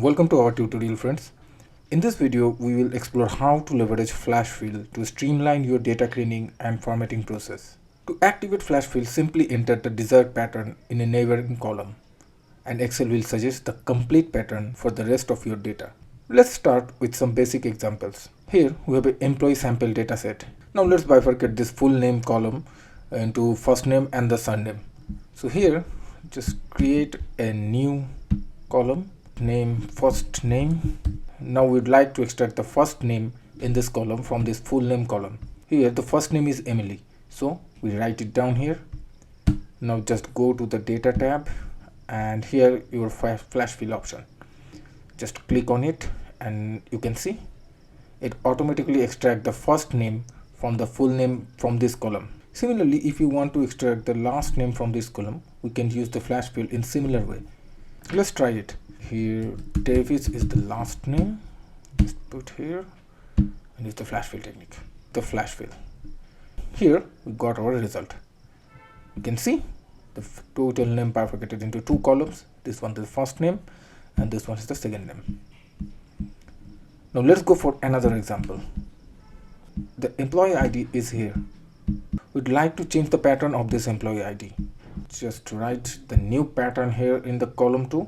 Welcome to our tutorial, friends. In this video, we will explore how to leverage flash fill to streamline your data cleaning and formatting process. To activate flash fill, simply enter the desired pattern in a neighboring column, and Excel will suggest the complete pattern for the rest of your data. Let's start with some basic examples. Here we have an employee sample dataset. Now let's bifurcate this full name column into first name and the surname. So here, just create a new column, name first name. Now we'd like to extract the first name in this column from this full name column. Here the first name is Emily, so we write it down here. Now just go to the data tab, and here your flash fill option. Just click on it and you can see it automatically extract the first name from the full name from this column. Similarly, if you want to extract the last name from this column, we can use the flash fill in similar way. Let's try it. Here Davis is the last name. Just put here and use the flash fill technique. The flash fill. Here we got our result. You can see the total name bifurcated into two columns. This one is the first name and this one is the second name. Now let's go for another example. The employee ID is here. We'd like to change the pattern of this employee ID. Just write the new pattern here in the column 2,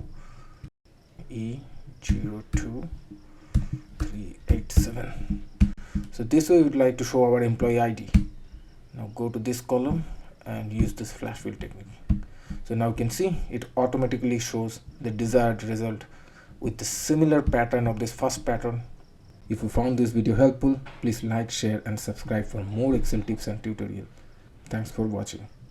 E02387. So this way we'd like to show our employee ID. Now go to this column and use this flash fill technique. So now you can see it automatically shows the desired result with the similar pattern of this first pattern. If you found this video helpful, please like, share and subscribe for more Excel tips and tutorials. Thanks for watching.